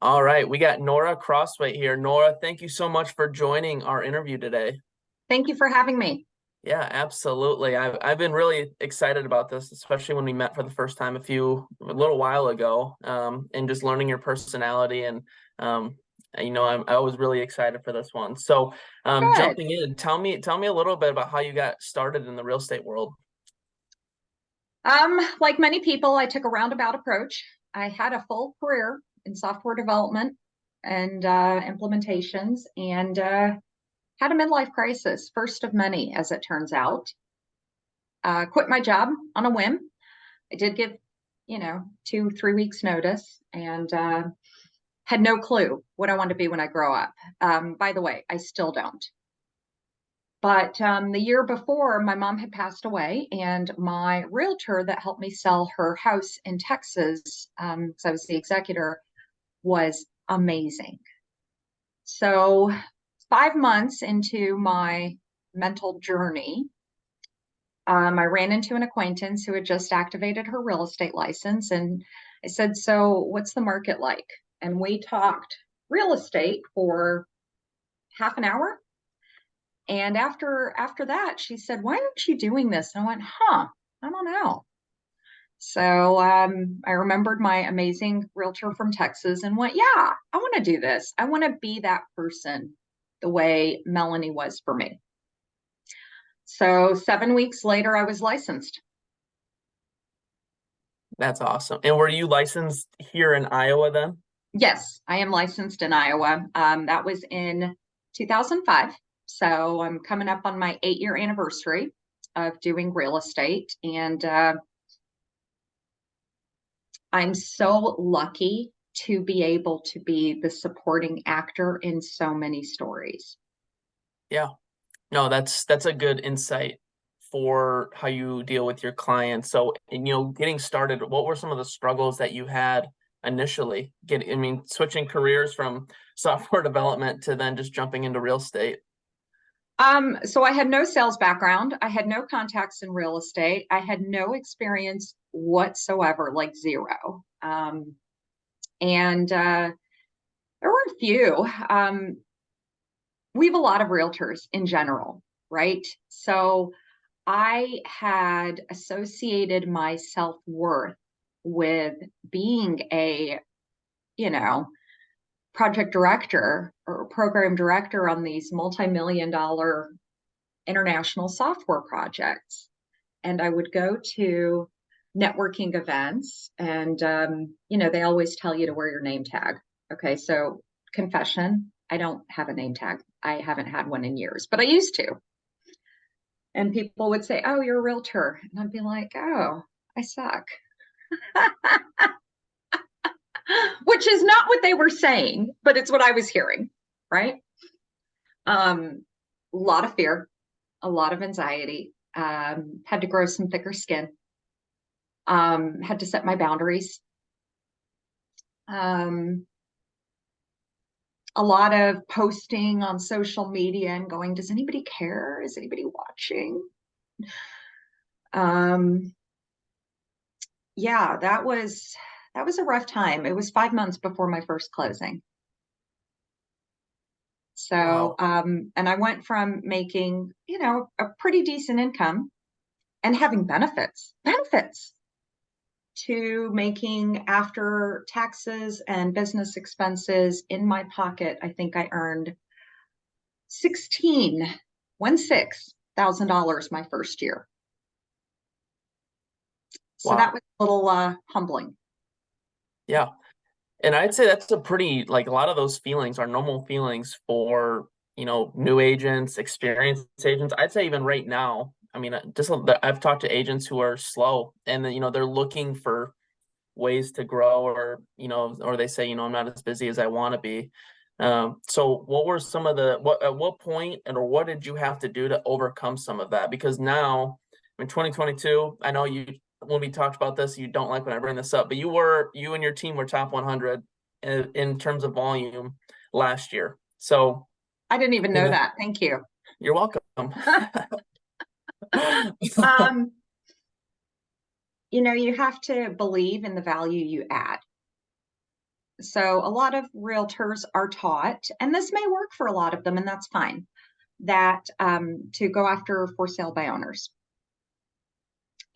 All right, we got Nora Crosthwaite here. Nora, thank you so much for joining our interview today. Thank you for having me. Yeah, absolutely. I've been really excited about this, especially when we met for the first time a little while ago, and just learning your personality um, I was really excited for this one. So, Good. jumping in, tell me a little bit about how you got started in the real estate world. Like many people, I took a roundabout approach. I had a full career in software development and implementations, and had a midlife crisis, first of many, as it turns out. Quit my job on a whim. I did give, 2, 3 weeks notice, and had no clue what I wanted to be when I grow up. By the way, I still don't. But the year before, my mom had passed away, and my realtor that helped me sell her house in Texas, because I was the executor, was amazing. So, 5 months into my mental journey, I ran into an acquaintance who had just activated her real estate license. And I said, "So, what's the market like?" And we talked real estate for half an hour. And after that, she said, "Why aren't you doing this?" And I went, I don't know. So I remembered my amazing realtor from Texas and went, "Yeah, I want to do this. I want to be that person the way Melanie was for me." So 7 weeks later, I was licensed. That's awesome. And were you licensed here in Iowa then? Yes, I am licensed in Iowa. That was in 2005. So I'm coming up on my 8-year anniversary of doing real estate. And I'm so lucky to be able to be the supporting actor in so many stories. Yeah. No, that's a good insight for how you deal with your clients. So, getting started, what were some of the struggles that you had initially? Switching careers from software development to then just jumping into real estate. So I had no sales background. I had no contacts in real estate. I had no experience whatsoever, like zero. And there were a few. We have a lot of realtors in general, right? So I had associated my self-worth with being a, you know, project director or program director on these multi-million-dollar international software projects. And I would go to networking events, and they always tell you to wear your name tag. Okay, so confession, I don't have a name tag. I haven't had one in years, but I used to. And people would say, "Oh, you're a realtor." And I'd be like, "Oh, I suck." Which is not what they were saying, but it's what I was hearing, right? A lot of fear, a lot of anxiety, had to grow some thicker skin, had to set my boundaries. Um, a lot of posting on social media and going, "Does anybody care? Is anybody watching?" Um, yeah, that was a rough time. It was 5 months before my first closing. So, Wow. and I went from making, a pretty decent income and having benefits to making after taxes and business expenses in my pocket. I think I earned 16,000 my first year. So that Wow. was a little humbling. Yeah. And I'd say that's a pretty, like, a lot of those feelings are normal feelings for, new agents, experienced agents. I'd say even right now, I've talked to agents who are slow and then, they're looking for ways to grow or they say, I'm not as busy as I want to be. So what were some of at what point or what did you have to do to overcome some of that? Because now in 2022, I know when we talked about this, you don't like when I bring this up, but you and your team were top 100 in terms of volume last year. So, I didn't even you know know, that. Thank you. you're welcome. um, you have to believe in the value you add. So a lot of realtors are taught, and this may work for a lot of them, and that's fine, that to go after for sale by owners.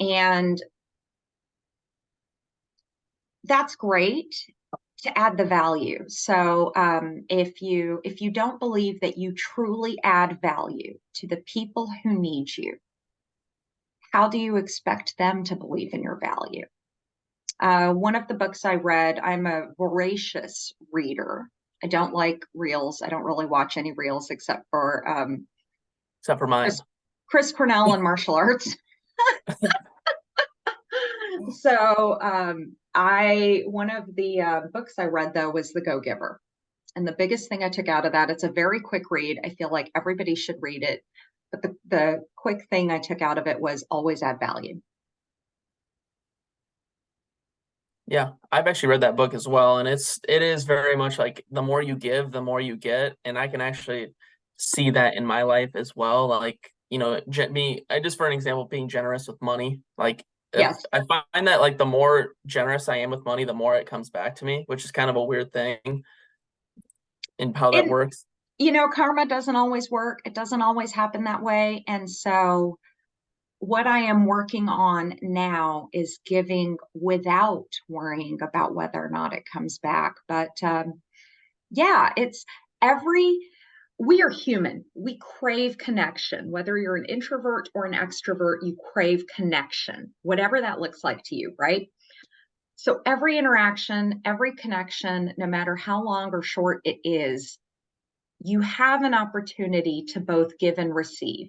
And that's great to add the value. So if you don't believe that you truly add value to the people who need you, how do you expect them to believe in your value? One of the books I read, I'm a voracious reader. I don't like reels. I don't really watch any reels except for except for mine. Chris Cornell and martial arts. So one of the books I read though was The Go-Giver. And the biggest thing I took out of that, it's a very quick read. I feel like everybody should read it. But the quick thing I took out of it was always add value. Yeah, I've actually read that book as well, and it is very much like the more you give, the more you get, and I can actually see that in my life as well. Like, I just for an example, being generous with money. Like, if Yes. I find that like the more generous I am with money, the more it comes back to me, which is kind of a weird thing in how that And, works. karma doesn't always work. It doesn't always happen that way. And so what I am working on now is giving without worrying about whether or not it comes back. But yeah, it's every, we are human. We crave connection. Whether you're an introvert or an extrovert, you crave connection, whatever that looks like to you, right? So every interaction, every connection, no matter how long or short it is, you have an opportunity to both give and receive.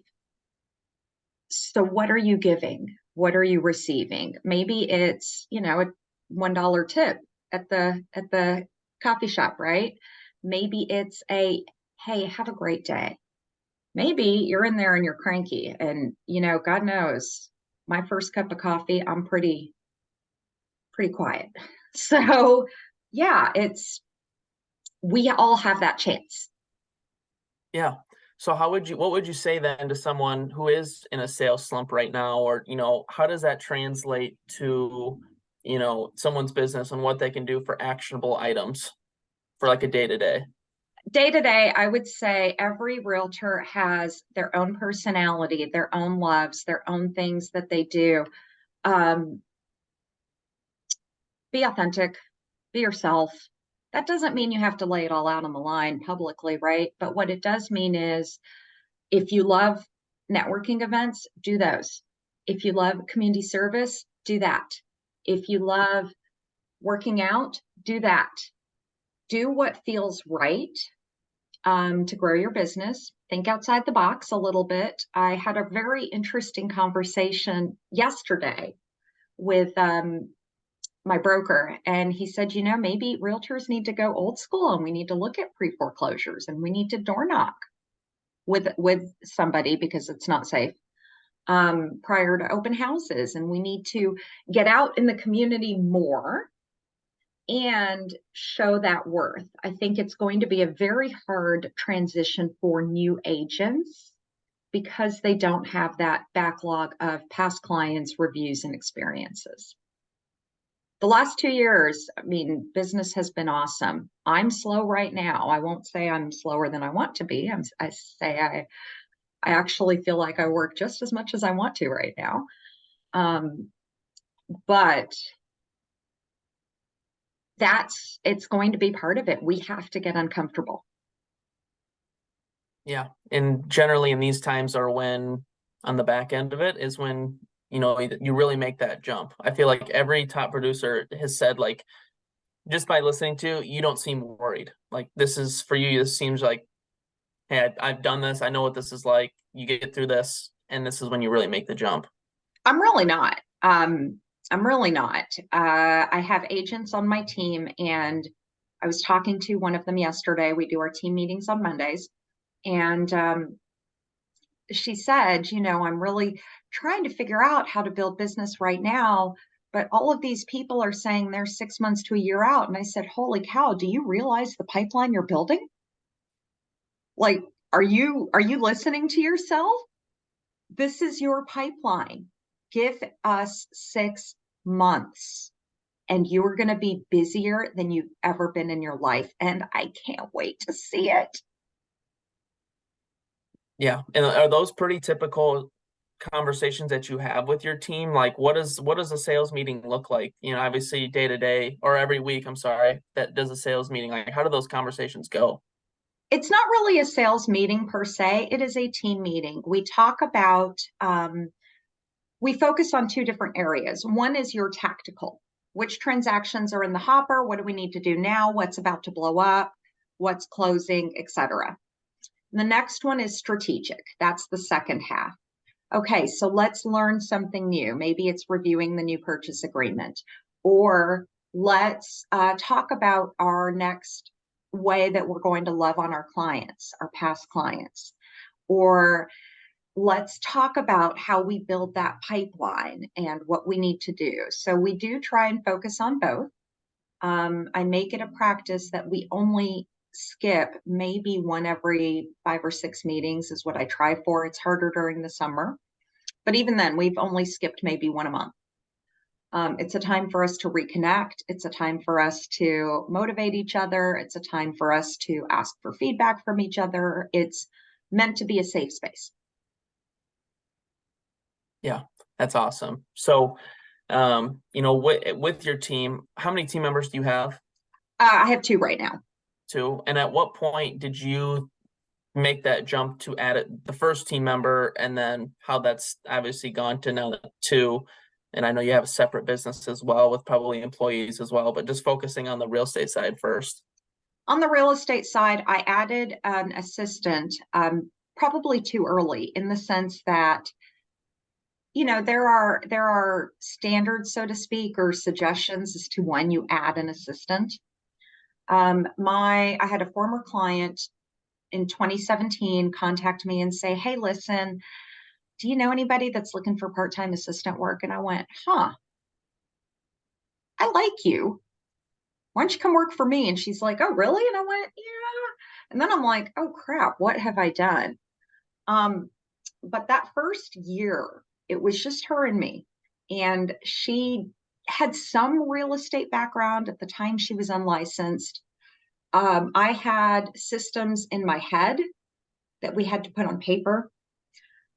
So what are you giving? What are you receiving? Maybe it's, a $1 tip at the coffee shop, right? Maybe it's a, hey, have a great day. Maybe you're in there and you're cranky and, God knows, my first cup of coffee, I'm pretty quiet. So, yeah, we all have that chance. Yeah. So what would you say then to someone who is in a sales slump right now, or, how does that translate to, someone's business and what they can do for actionable items for like a day to day? Day to day, I would say every realtor has their own personality, their own loves, their own things that they do. Um, be authentic, be yourself. That doesn't mean you have to lay it all out on the line publicly, right? But what it does mean is if you love networking events, do those. If you love community service, do that. If you love working out, do that. Do what feels right to grow your business. Think outside the box a little bit. I had a very interesting conversation yesterday with my broker, and he said, maybe realtors need to go old school and we need to look at pre-foreclosures and we need to door knock with somebody because it's not safe prior to open houses. And we need to get out in the community more and show that worth. I think it's going to be a very hard transition for new agents because they don't have that backlog of past clients, reviews, and experiences. The last 2 years, I mean, business has been awesome. I'm slow right now. I won't say I'm slower than I want to be. I actually feel like I work just as much as I want to right now. But it's going to be part of it. We have to get uncomfortable. Yeah. And generally in these times are when on the back end of it is when, you really make that jump. I feel like every top producer has said, like, just by listening to you don't seem worried. Like, this is for you. This seems like, hey, I've done this. I know what this is like. You get through this. And this is when you really make the jump. I'm really not. I'm really not. I have agents on my team, and I was talking to one of them yesterday. We do our team meetings on Mondays, and she said, I'm really trying to figure out how to build business right now, but all of these people are saying they're 6 months to a year out. And I said, holy cow, do you realize the pipeline you're building? Like, are you listening to yourself? This is your pipeline. Give us 6 months. and you're going to be busier than you've ever been in your life. And I can't wait to see it. Yeah. And are those pretty typical conversations that you have with your team? Like what does a sales meeting look like? Obviously day to day or every week, I'm sorry, that does a sales meeting. Like how do those conversations go? It's not really a sales meeting per se. It is a team meeting. We talk about, we focus on two different areas. One is your tactical. Which transactions are in the hopper? What do we need to do now? What's about to blow up? What's closing, etc. The next one is strategic. That's the second half. Okay, so let's learn something new. Maybe it's reviewing the new purchase agreement, or let's talk about our next way that we're going to love on our clients, our past clients, or let's talk about how we build that pipeline and what we need to do. So we do try and focus on both. I make it a practice that we only skip maybe one every 5 or 6 meetings is what I try for. It's harder during the summer, but even then we've only skipped maybe one a month. It's a time for us to reconnect. It's a time for us to motivate each other. It's a time for us to ask for feedback from each other. It's meant to be a safe space. Yeah, that's awesome. So, with your team, how many team members do you have? I have two right now. Two. And at what point did you make that jump to add the first team member, and then how that's obviously gone to now two? And I know you have a separate business as well with probably employees as well, but just focusing on the real estate side first. On the real estate side, I added an assistant probably too early, in the sense that there are standards, so to speak, or suggestions as to when you add an assistant. I had a former client in 2017 contact me and say, "Hey, listen, do you know anybody that's looking for part-time assistant work?" And I went, I like you. Why don't you come work for me? And she's like, "Oh, really?" And I went, "Yeah." And then I'm like, "Oh crap, what have I done?" But that first year, it was just her and me. And she had some real estate background. At the time, she was unlicensed. I had systems in my head that we had to put on paper.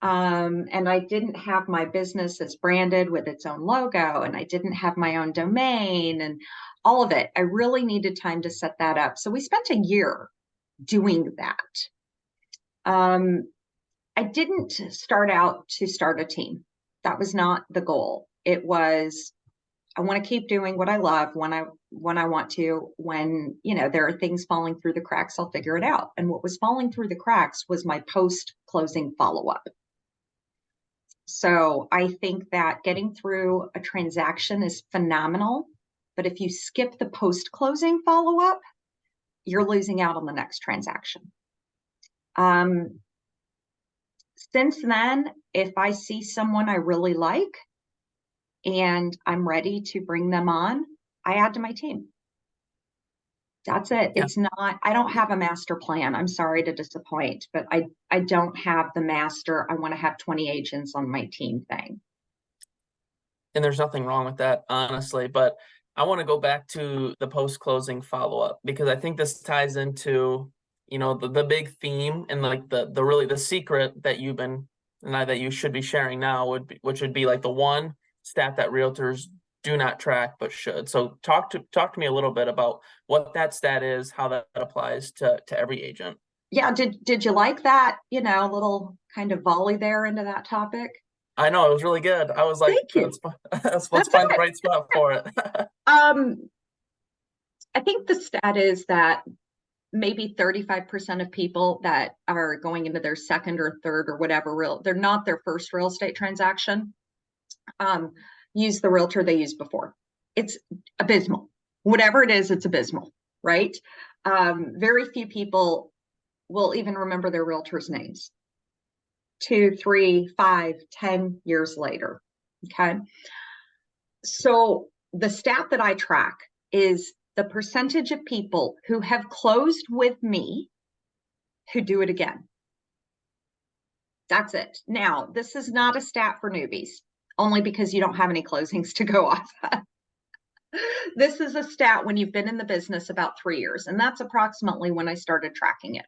And I didn't have my business as branded with its own logo, and I didn't have my own domain and all of it. I really needed time to set that up. So we spent a year doing that. I didn't start out to start a team. That was not the goal. It was, I want to keep doing what I love when I want to. When, there are things falling through the cracks, I'll figure it out. And what was falling through the cracks was my post-closing follow-up. So I think that getting through a transaction is phenomenal, but if you skip the post-closing follow-up, you're losing out on the next transaction. Since then, if I see someone I really like and I'm ready to bring them on, I add to my team. That's it. Yeah. It's not, I don't have a master plan. I'm sorry to disappoint, but I don't have the master, I want to have 20 agents on my team thing. And there's nothing wrong with that, honestly. But I want to go back to the post-closing follow-up, because I think this ties into, the big theme, and like the really the secret that you've been and that you should be sharing now which would be like the one stat that realtors do not track but should. So talk to me a little bit about what that stat is, how that applies to every agent. Yeah, did you like that, little kind of volley there into that topic? I know it was really good. I was like, Thank you. let's That's find the it. right spot for it. Um, I think the stat is that maybe 35% of people that are going into their second or third or whatever they're not their first real estate transaction, use the realtor they used before. It's abysmal. Whatever it is, it's abysmal, right? Very few people will even remember their realtor's names 2, 3, 5, 10 years later. Okay. So the stat that I track is the percentage of people who have closed with me who do it again. That's it. Now, this is not a stat for newbies, only because you don't have any closings to go off of. This is a stat when you've been in the business about 3 years, and that's approximately when I started tracking it.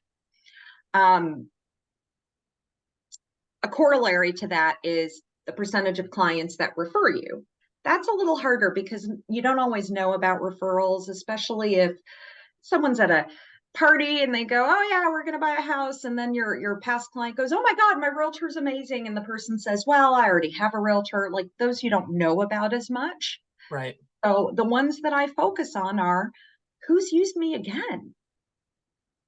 A corollary to that is the percentage of clients that refer you. That's a little harder because you don't always know about referrals, especially if someone's at a party and they go, oh yeah, we're going to buy a house. And then your past client goes, oh my God, my realtor's amazing. And the person says, well, I already have a realtor. Like those you don't know about as much. Right. So the ones that I focus on are who's used me again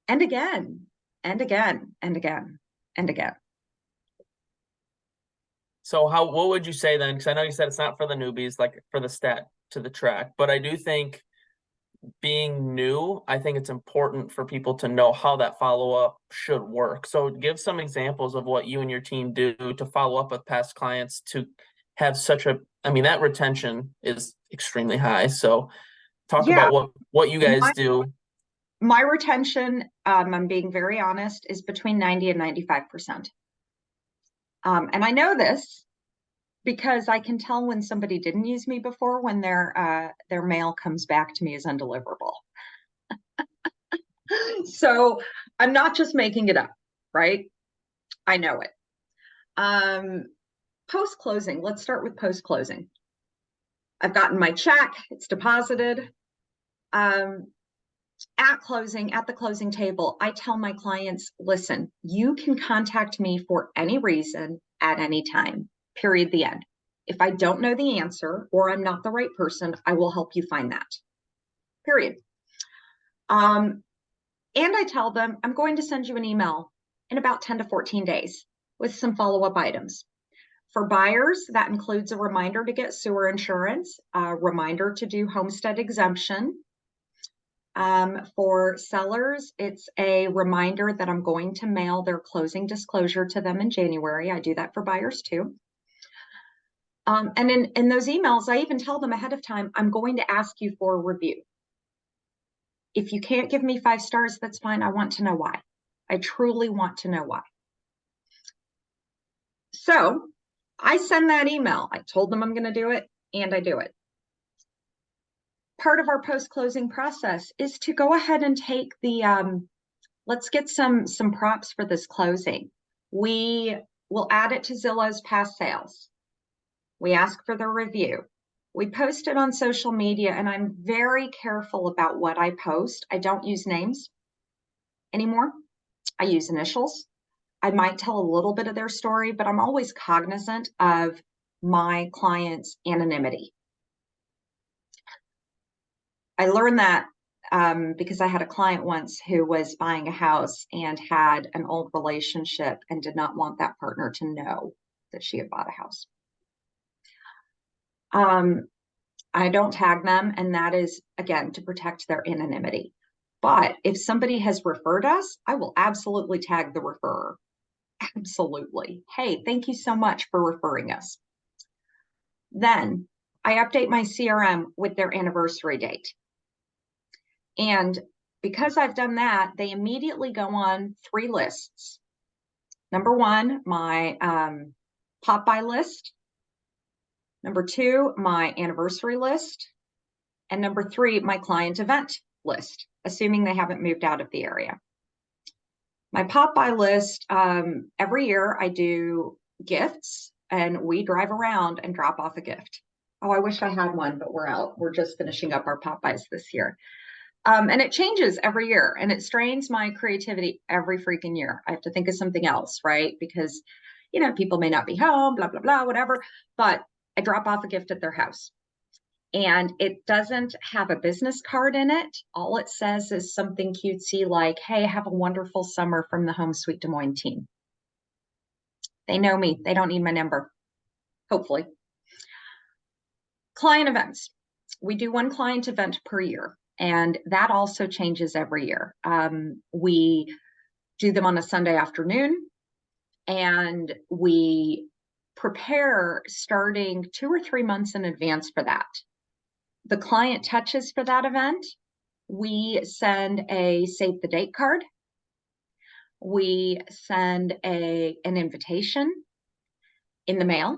and again and again and again and again. So what would you say then? Because I know you said it's not for the newbies, like for the stat to the track, but I do think being new, I think it's important for people to know how that follow-up should work. So give some examples of what you and your team do to follow up with past clients to have I mean, that retention is extremely high. So talk Yeah, about what you guys my, do. my retention, I'm being very honest, is between 90 and 95%. And I know this because I can tell when somebody didn't use me before when their mail comes back to me as undeliverable. So I'm not just making it up, right? I know it. Post closing, let's start with post closing. I've gotten my check, it's deposited. At closing, at the closing table, I tell my clients, listen, you can contact me for any reason at any time, period, the end. If I don't know the answer or I'm not the right person, I will help you find that, period. And I tell them, I'm going to send you an email in about 10 to 14 days with some follow-up items. For buyers, that includes a reminder to get sewer insurance, a reminder to do homestead exemption. For sellers, it's a reminder that I'm going to mail their closing disclosure to them in January. I do that for buyers too. And in those emails, I even tell them ahead of time, I'm going to ask you for a review. If you can't give me 5 stars, that's fine. I want to know why. I truly want to know why. So I send that email. I told them I'm going to do it, and I do it. Part of our post-closing process is to go ahead and take let's get some props for this closing. We will add it to Zillow's past sales. We ask for the review. We post it on social media, and I'm very careful about what I post. I don't use names anymore. I use initials. I might tell a little bit of their story, but I'm always cognizant of my client's anonymity. I learned that because I had a client once who was buying a house and had an old relationship and did not want that partner to know that she had bought a house. I don't tag them, and that is, again, to protect their anonymity. But if somebody has referred us, I will absolutely tag the referrer. Absolutely. Hey, thank you so much for referring us. Then I update my CRM with their anniversary date. And because I've done that, they immediately go on 3 lists. Number 1, my pop by list. Number 2, my anniversary list. And number 3, my client event list, assuming they haven't moved out of the area. My pop by list, every year I do gifts and we drive around and drop off a gift. Oh, I wish I had one, but we're out. We're just finishing up our pop bys this year. And it changes every year and it strains my creativity every freaking year. I have to think of something else, right? Because, you know, people may not be home, blah, blah, blah, whatever, but I drop off a gift at their house. And it doesn't have a business card in it. All it says is something cutesy like, hey, have a wonderful summer from the Home Sweet Des Moines team. They know me. They don't need my number, hopefully. Client events. We do 1 client event per year, and that also changes every year. We do them on a Sunday afternoon, and we prepare starting 2 or 3 months in advance for that. The client touches for that event, we send a save the date card. We send an invitation in the mail,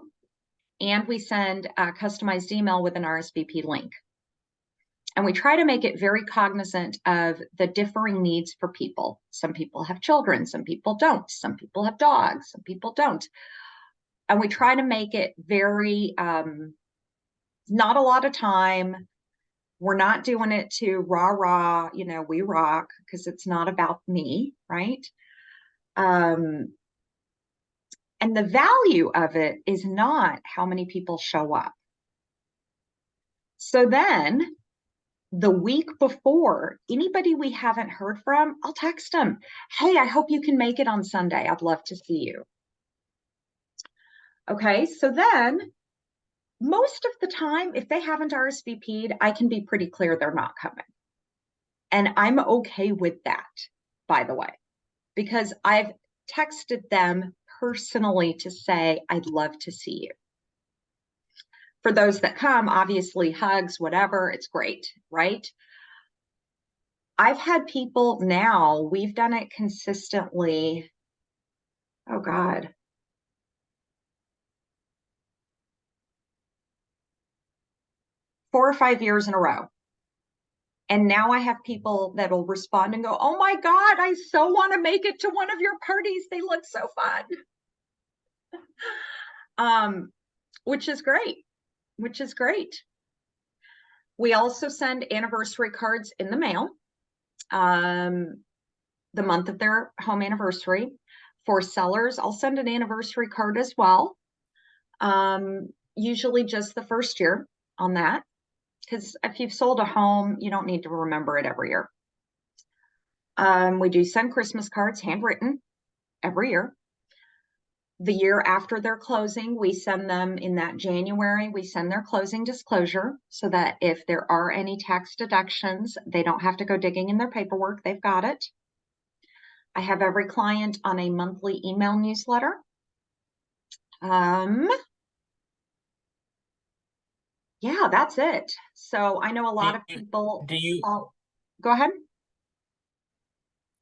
and we send a customized email with an RSVP link. And we try to make it very cognizant of the differing needs for people. Some people have children, some people don't. Some people have dogs, some people don't. And we try to make it very, not a lot of time. We're not doing it to rah rah, we rock, because it's not about me, right? And the value of it is not how many people show up. So then the week before, anybody we haven't heard from, I'll text them. Hey, I hope you can make it on Sunday. I'd love to see you. Okay, so then most of the time, if they haven't RSVP'd, I can be pretty clear they're not coming. And I'm okay with that, by the way, because I've texted them personally to say, I'd love to see you. For those that come, obviously hugs, whatever, it's great, right? I've had people now, we've done it consistently. Oh God. 4 or 5 years in a row. And now I have people that will respond and go, oh my God, I so want to make it to one of your parties. They look so fun. Which is great, which is great. We also send anniversary cards in the mail, the month of their home anniversary. For sellers, I'll send an anniversary card as well. Usually just the first year on that, because if you've sold a home, you don't need to remember it every year. We do send Christmas cards, handwritten, every year. The year after their closing, we send them in that January, we send their closing disclosure so that if there are any tax deductions, they don't have to go digging in their paperwork, they've got it. I have every client on a monthly email newsletter. Yeah, that's it. So I know a lot of people. Do you? Go ahead.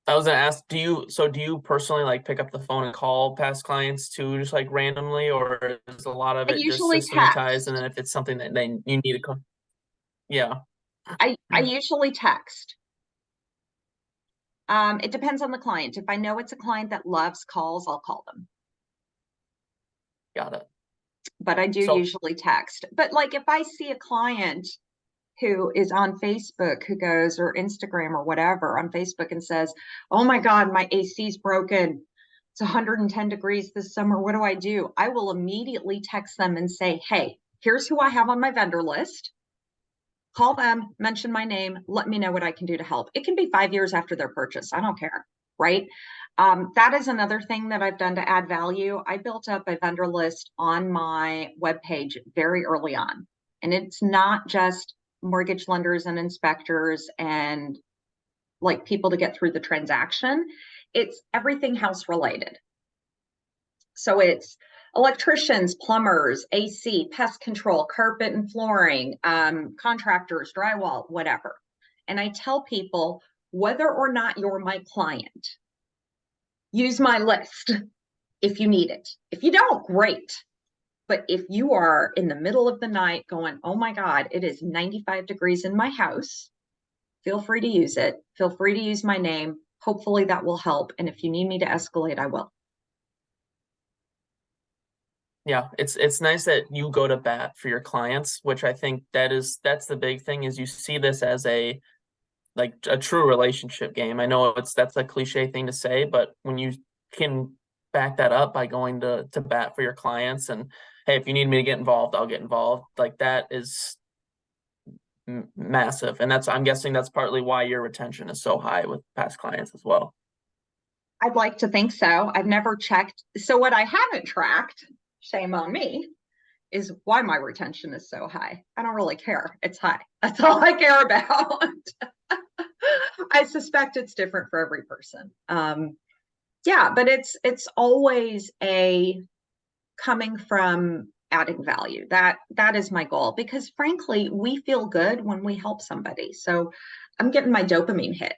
I was gonna ask, do you personally like pick up the phone and call past clients too, just like randomly, or is a lot of I it just usually systematized, and text. then if it's something that you need to come, yeah. I usually text. It depends on the client. If I know it's a client that loves calls, I'll call them. Got it. But I do So usually text. But like if I see a client who is on Facebook who goes, or Instagram or whatever, on Facebook and says, oh my God, my AC's broken. It's 110 degrees this summer. What do I do? I will immediately text them and say, hey, here's who I have on my vendor list. Call them, mention my name, let me know what I can do to help. It can be 5 years after their purchase. I don't care, right? That is another thing that I've done to add value. I built up a vendor list on my webpage very early on. And it's not just mortgage lenders and inspectors and like people to get through the transaction. It's everything house related. So it's electricians, plumbers, AC, pest control, carpet and flooring, contractors, drywall, whatever. And I tell people, whether or not you're my client, use my list if you need it. If you don't, great. But if you are in the middle of the night going, oh my God, it is 95 degrees in my house, feel free to use it. Feel free to use my name. Hopefully that will help. And if you need me to escalate, I will. yeah, it's nice that you go to bat for your clients, which I think that's the big thing, is you see this as a like a true relationship game. I know that's a cliche thing to say, but when you can back that up by going to bat for your clients, and hey, if you need me to get involved, I'll get involved. Like that is massive, and I'm guessing that's partly why your retention is so high with past clients as well. I'd like to think so. I've never checked. So what I haven't tracked, shame on me, is why my retention is so high. I don't really care. It's high. That's all I care about. I suspect it's different for every person. Yeah, but it's always a coming from adding value. That is my goal, because frankly, we feel good when we help somebody. So I'm getting my dopamine hit.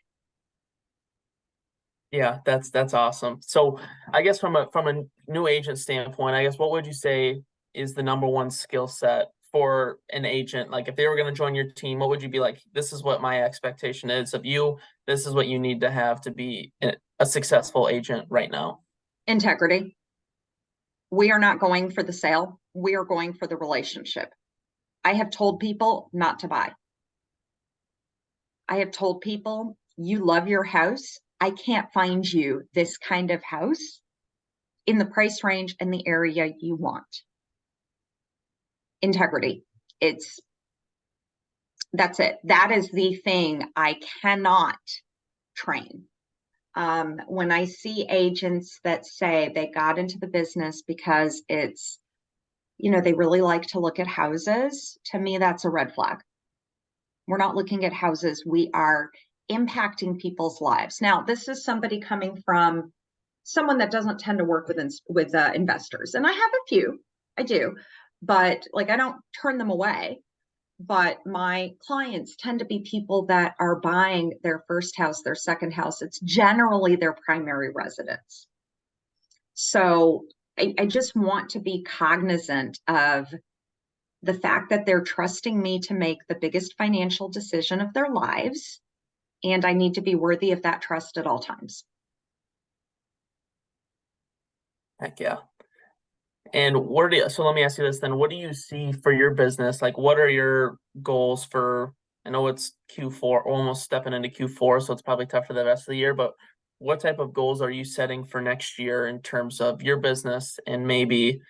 Yeah, that's awesome. So I guess from a new agent standpoint, I guess what would you say is the number one skill set for an agent? Like if they were going to join your team, what would you be like, this is what my expectation is of you. This is what you need to have to be a successful agent right now. Integrity. We are not going for the sale. We are going for the relationship. I have told people not to buy. I have told people, you love your house. I can't find you this kind of house in the price range and the area you want. Integrity. That's it. That is the thing I cannot train. When I see agents that say they got into the business because it's, they really like to look at houses, to me, that's a red flag. We're not looking at houses. We are impacting people's lives. Now, this is somebody coming from someone that doesn't tend to work with investors. And I have a few, I do, but like, I don't turn them away. But my clients tend to be people that are buying their first house, their second house. It's generally their primary residence. So I just want to be cognizant of the fact that they're trusting me to make the biggest financial decision of their lives. And I need to be worthy of that trust at all times. Heck yeah. And so let me ask you this then, what do you see for your business? Like what are your goals for, I know it's Q4, almost stepping into Q4, so it's probably tough for the rest of the year, but what type of goals are you setting for next year in terms of your business and maybe,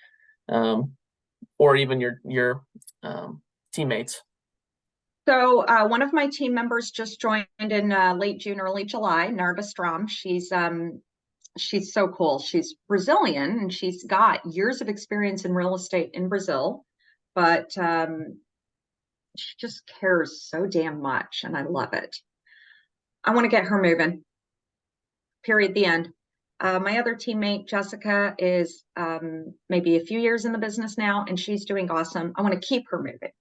or even your teammates? So one of my team members just joined in late June, early July, Nora Crosthwaite. She's so cool. She's Brazilian and she's got years of experience in real estate in Brazil, but she just cares so damn much and I love it. I want to get her moving. Period. The end. My other teammate, Jessica, is maybe a few years in the business now and she's doing awesome. I want to keep her moving.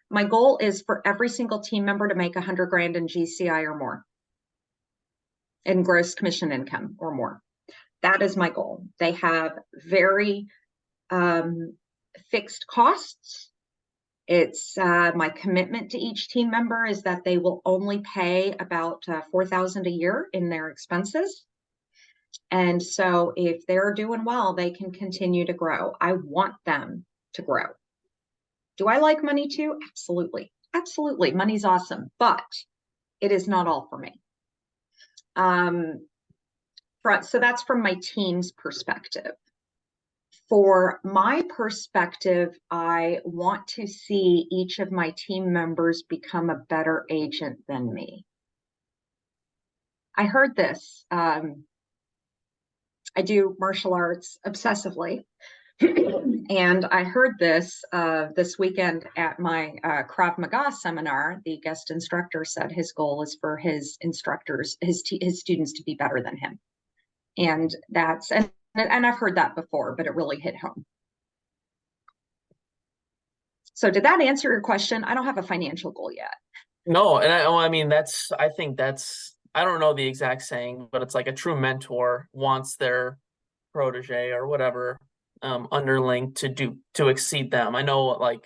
My goal is for every single team member to make 100 grand in GCI or more, in gross commission income or more. That is my goal. They have very fixed costs. It's my commitment to each team member is that they will only pay about $4,000 a year in their expenses. And so if they're doing well, they can continue to grow. I want them to grow. Do I like money too? Absolutely. Absolutely. Money's awesome, but it is not all for me. So that's from my team's perspective. For my perspective, I want to see each of my team members become a better agent than me. I heard this. I do martial arts obsessively. And I heard this this weekend at my Krav Maga seminar. The guest instructor said his goal is for his instructors, his students to be better than him. And I've heard that before, but it really hit home. So did that answer your question? I don't have a financial goal yet. No, and I mean I think that's I don't know the exact saying, but it's like a true mentor wants their protege or whatever underling to exceed them. I know like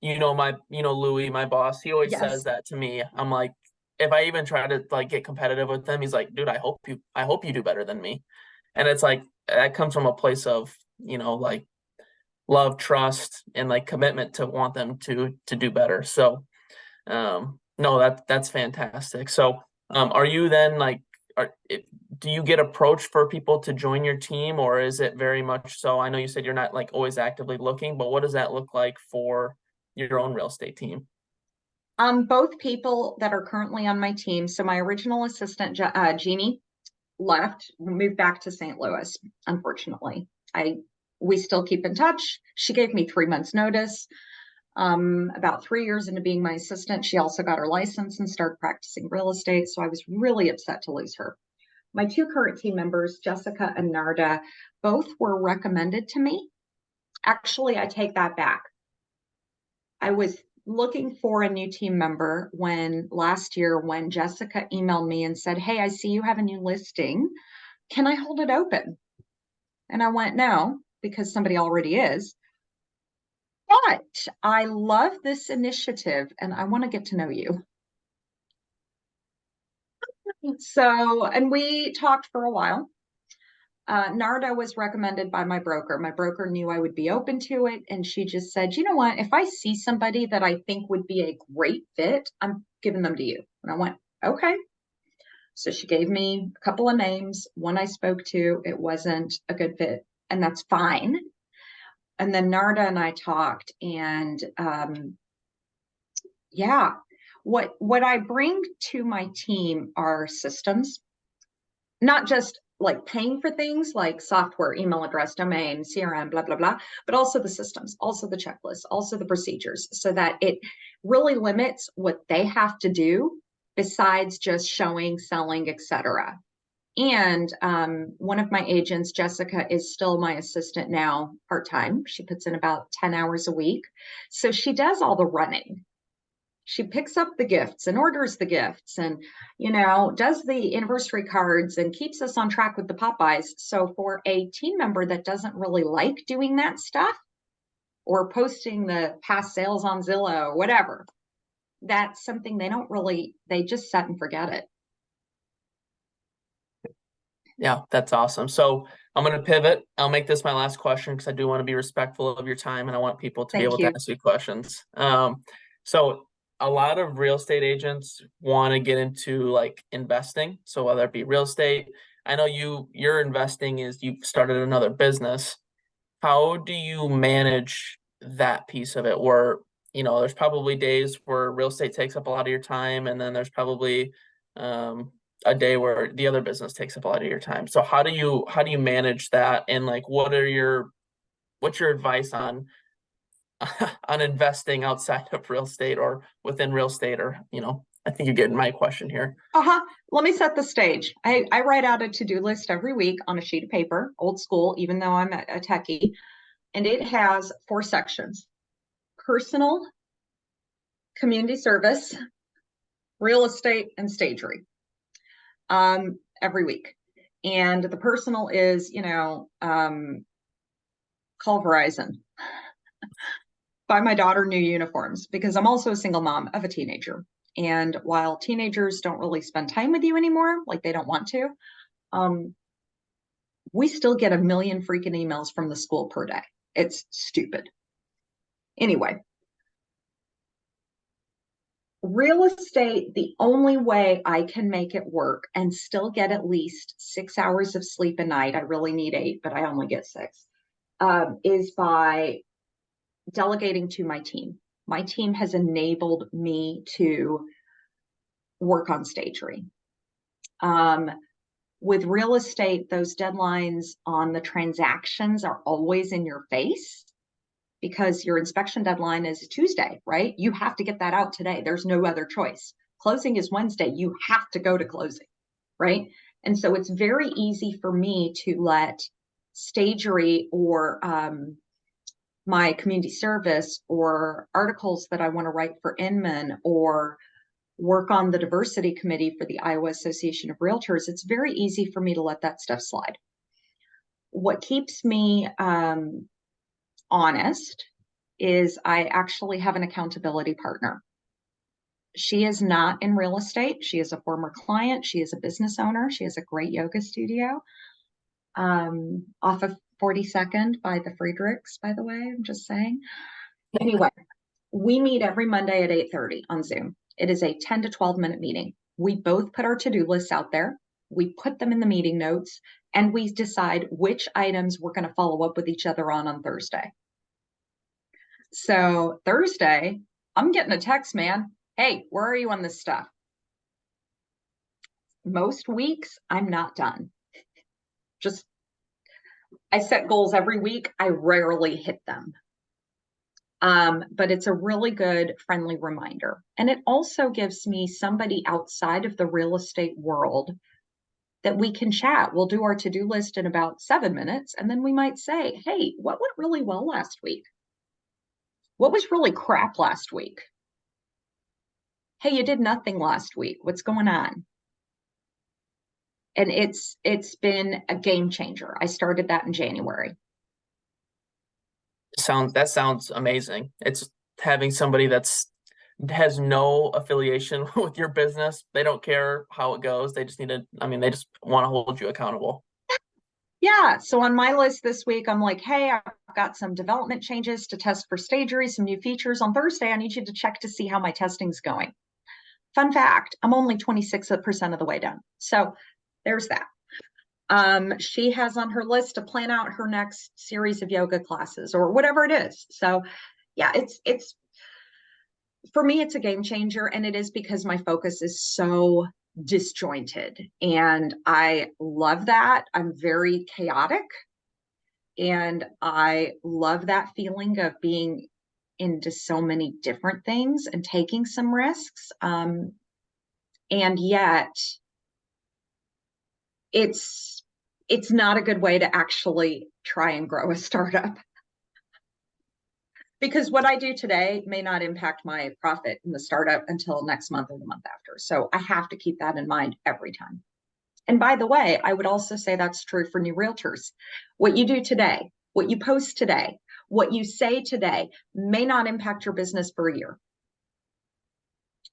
Louis, my boss, he always says Yes. that to me. I'm like, if I even try to like get competitive with him, he's like, dude, I hope you do better than me. And it's like that comes from a place of, like love, trust, and like commitment to want them to do better. So no, that's fantastic. So are you then like do you get approached for people to join your team, or is it very much so? I know you said you're not like always actively looking, but what does that look like for your own real estate team? Both people that are currently on my team. So my original assistant, Jeannie, left, moved back to St. Louis, unfortunately. We still keep in touch. She gave me 3 months notice. About 3 years into being my assistant, she also got her license and started practicing real estate. So I was really upset to lose her. My two current team members, Jessica and Narda, both were recommended to me. Actually, I take that back. I was looking for a new team member last year when Jessica emailed me and said, hey, I see you have a new listing. Can I hold it open? And I went, no, because somebody already is. But I love this initiative and I want to get to know you. So, and we talked for a while. Narda was recommended by my broker. My broker knew I would be open to it. And she just said, you know what? If I see somebody that I think would be a great fit, I'm giving them to you. And I went, okay. So she gave me a couple of names. One I spoke to, it wasn't a good fit, and that's fine. And then Narda and I talked, and yeah, what I bring to my team are systems, not just like paying for things like software, email address, domain, CRM, blah, blah, blah, but also the systems, also the checklists, also the procedures, so that it really limits what they have to do besides just showing, selling, etc. And one of my agents, Jessica, is still my assistant now, part-time. She puts in about 10 hours a week. So she does all the running. She picks up the gifts and orders the gifts and, does the anniversary cards and keeps us on track with the Popeyes. So for a team member that doesn't really like doing that stuff or posting the past sales on Zillow or whatever, that's something they just set and forget it. Yeah, that's awesome. So I'm going to pivot. I'll make this my last question because I do want to be respectful of your time and I want people to be Thank able to you. ask you questions. So a lot of real estate agents want to get into like investing. So whether it be real estate, I know your investing is you've started another business. How do you manage that piece of it where, there's probably days where real estate takes up a lot of your time and then there's probably um, a day where the other business takes up a lot of your time. So how do you manage that and like what's your advice on on investing outside of real estate or within real estate or, I think you're getting my question here. Uh-huh. Let me set the stage. I write out a to-do list every week on a sheet of paper, old school, even though I'm a techie, and it has 4 sections: personal, community service, real estate, and stagery, every week. And the personal is, call Verizon, buy my daughter new uniforms, because I'm also a single mom of a teenager. And while teenagers don't really spend time with you anymore, like they don't want to, we still get a million freaking emails from the school per day. It's stupid. Anyway, real estate, the only way I can make it work and still get at least 6 hours of sleep a night — I really need 8, but I only get 6 — is by delegating to my team. My team has enabled me to work on stagery. With real estate, those deadlines on the transactions are always in your face because your inspection deadline is Tuesday, right? You have to get that out today. There's no other choice. Closing is Wednesday. You have to go to closing, right? And so it's very easy for me to let stagery or my community service or articles that I want to write for Inman or work on the diversity committee for the Iowa Association of Realtors, it's very easy for me to let that stuff slide. What keeps me honest is I actually have an accountability partner. She is not in real estate. She is a former client. She is a business owner. She has a great yoga studio off of 42nd by the Friedrichs, by the way. I'm just saying. Anyway, we meet every Monday at 8:30 on Zoom. It is a 10 to 12-minute meeting. We both put our to-do lists out there. We put them in the meeting notes, and we decide which items we're going to follow up with each other on Thursday. So Thursday, I'm getting a text, man. Hey, where are you on this stuff? Most weeks, I'm not done. I set goals every week. I rarely hit them. But it's a really good, friendly reminder. And it also gives me somebody outside of the real estate world that we can chat. We'll do our to-do list in about 7 minutes, and then we might say, hey, what went really well last week? What was really crap last week? Hey, you did nothing last week. What's going on? And it's been a game changer. I started that in January. That sounds amazing. It's having somebody that's has no affiliation with your business. They don't care how it goes. They just need to, I mean, they just want to hold you accountable. Yeah. So on my list this week, I'm like, hey, I've got some development changes to test for stagery, some new features on Thursday. I need you to check to see how my testing's going. Fun fact, I'm only 26% of the way done. So there's that. She has on her list to plan out her next series of yoga classes or whatever it is. So yeah, it's for me, it's a game changer. And it is because my focus is so disjointed. And I love that. I'm very chaotic. And I love that feeling of being into so many different things and taking some risks. And yet it's it's not a good way to actually try and grow a startup because what I do today may not impact my profit in the startup until next month or the month after. So I have to keep that in mind every time. And by the way, I would also say that's true for new realtors. What you do today, what you post today, what you say today may not impact your business for a year.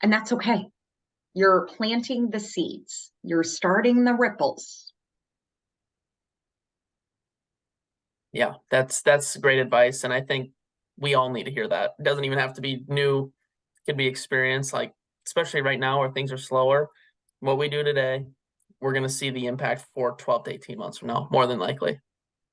And that's okay. You're planting the seeds, you're starting the ripples. Yeah, that's great advice. And I think we all need to hear that. It doesn't even have to be new, it could be experience, like especially right now where things are slower. What we do today, we're gonna see the impact for 12 to 18 months from now, more than likely.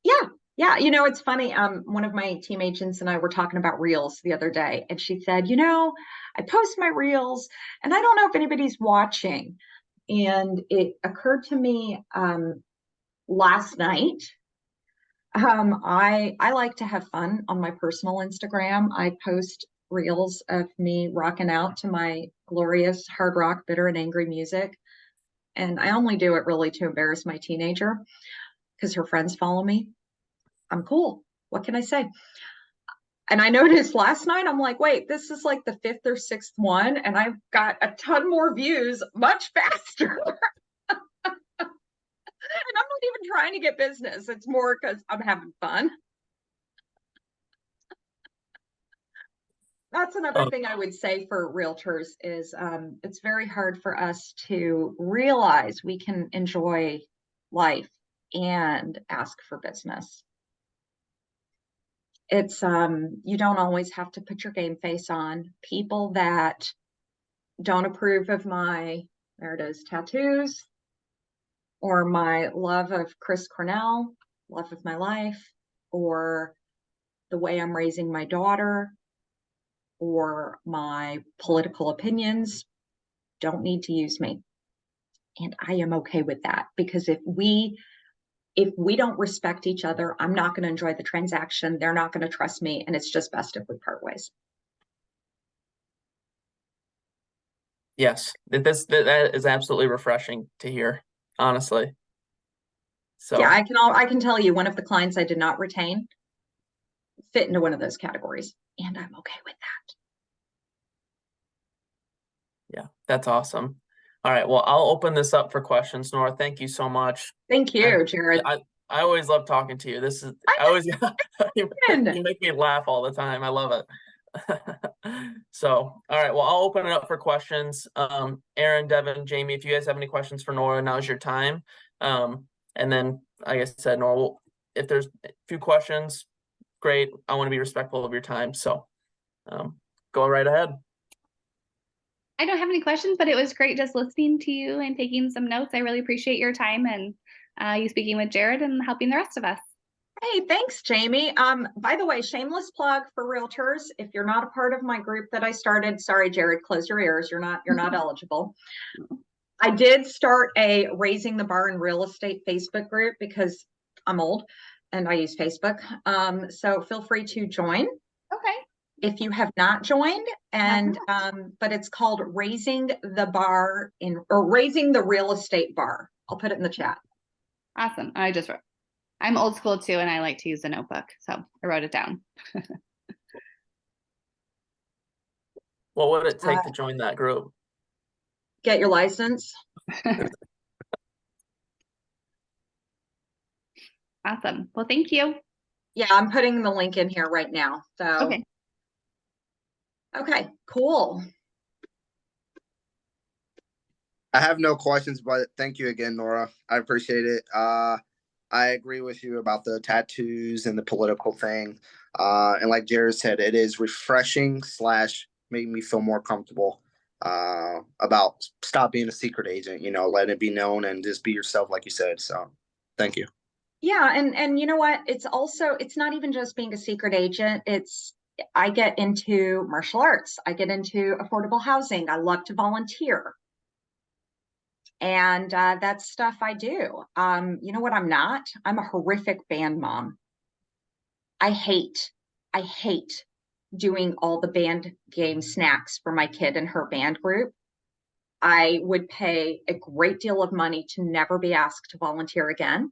Yeah. Yeah. You know, it's funny. One of my team agents and I were talking about reels the other day, and she said, you know, I post my reels and I don't know if anybody's watching. And it occurred to me last night. I like to have fun on my personal Instagram. I post reels of me rocking out to my glorious hard rock, bitter and angry music. And I only do it really to embarrass my teenager because her friends follow me. I'm cool. What can I say? And I noticed last night, I'm like, wait, this is like the fifth or sixth one, and I've got a ton more views much faster. And I'm not even trying to get business. It's more because I'm having fun. That's another Oh, thing I would say for realtors is it's very hard for us to realize we can enjoy life and ask for business. It's you don't always have to put your game face on. People that don't approve of my, there it is, tattoos, or my love of Chris Cornell, love of my life, or the way I'm raising my daughter, or my political opinions don't need to use me. And I am okay with that because if we don't respect each other, I'm not going to enjoy the transaction. They're not going to trust me. And it's just best if we part ways. yes, that is absolutely refreshing to hear, honestly. Yeah, So I can tell you one of the clients I did not retain fit into one of those categories. And I'm okay with that. yeah, that's awesome. All right, well, I'll open this up for questions. Nora, thank you so much. Thank I you, Jared. I always love talking to you. This is I I always you did. make me laugh all the time. I love it. So, all right, well, I'll open it up for questions. Aaron, Devin, Jamie, if you guys have any questions for Nora, now's your time. And then, like I said, Nora, if there's a few questions, great. I want to be respectful of your time. So, go right ahead. I don't have any questions, but it was great just listening to you and taking some notes. I really appreciate your time and you speaking with Jared and helping the rest of us. Hey, thanks, Jamie. By the way, shameless plug for realtors. If you're not a part of my group that I started, sorry, Jared, close your ears. You're not eligible. I did start a Raising the Bar in Real Estate Facebook group because I'm old and I use Facebook. So feel free to join Okay. if you have not joined. And but it's called Raising the Bar in or Raising the Real Estate Bar. I'll put it in the chat. Awesome. I'm old school too, and I like to use a notebook. So I wrote it down. What would it Uh, take to join that group? get your license. Awesome. Well, thank you. Yeah, I'm putting the link in here right now. So, Okay. okay, cool. I have no questions, but thank you again, Nora. I appreciate it. I agree with you about the tattoos and the political thing. And like Jared said, it is refreshing slash making me feel more comfortable about stop being a secret agent, let it be known and just be yourself, like you said. So thank you. Yeah, and you know what? It's not even just being a secret agent. I get into martial arts. I get into affordable housing. I love to volunteer. And that's stuff I do. You know what I'm not? I'm a horrific band mom. I hate doing all the band game snacks for my kid and her band group. I would pay a great deal of money to never be asked to volunteer again.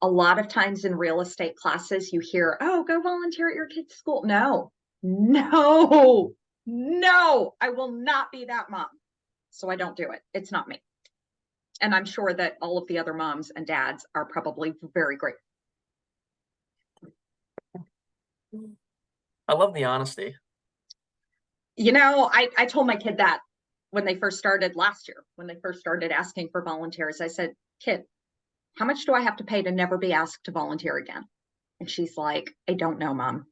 A lot of times in real estate classes, you hear, oh, go volunteer at your kid's school. No, I will not be that mom. So I don't do it. It's not me. And I'm sure that all of the other moms and dads are probably very grateful. I love the honesty. I told my kid that when they first started last year, when they first started asking for volunteers, I said, kid, how much do I have to pay to never be asked to volunteer again? And she's like, I don't know, Mom.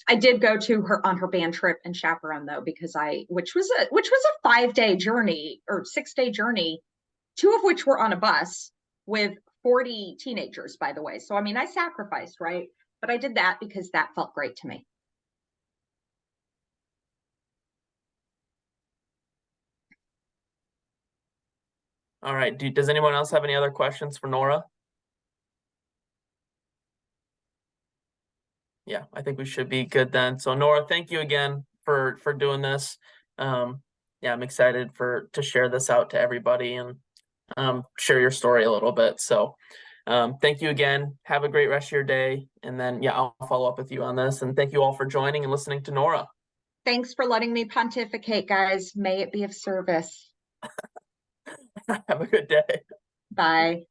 I did go to her on her band trip and chaperone though, because which was a 5-day journey or 6-day journey, 2 of which were on a bus with 40 teenagers, by the way. So, I mean, I sacrificed, right? But I did that because that felt great to me. All right. Does anyone else have any other questions for Nora? Yeah, I think we should be good then. So Nora, thank you again for doing this. Yeah, I'm excited to share this out to everybody and share your story a little bit. So thank you again. Have a great rest of your day. And then, yeah, I'll follow up with you on this. And thank you all for joining and listening to Nora. Thanks for letting me pontificate, guys. May it be of service. Have a good day. Bye.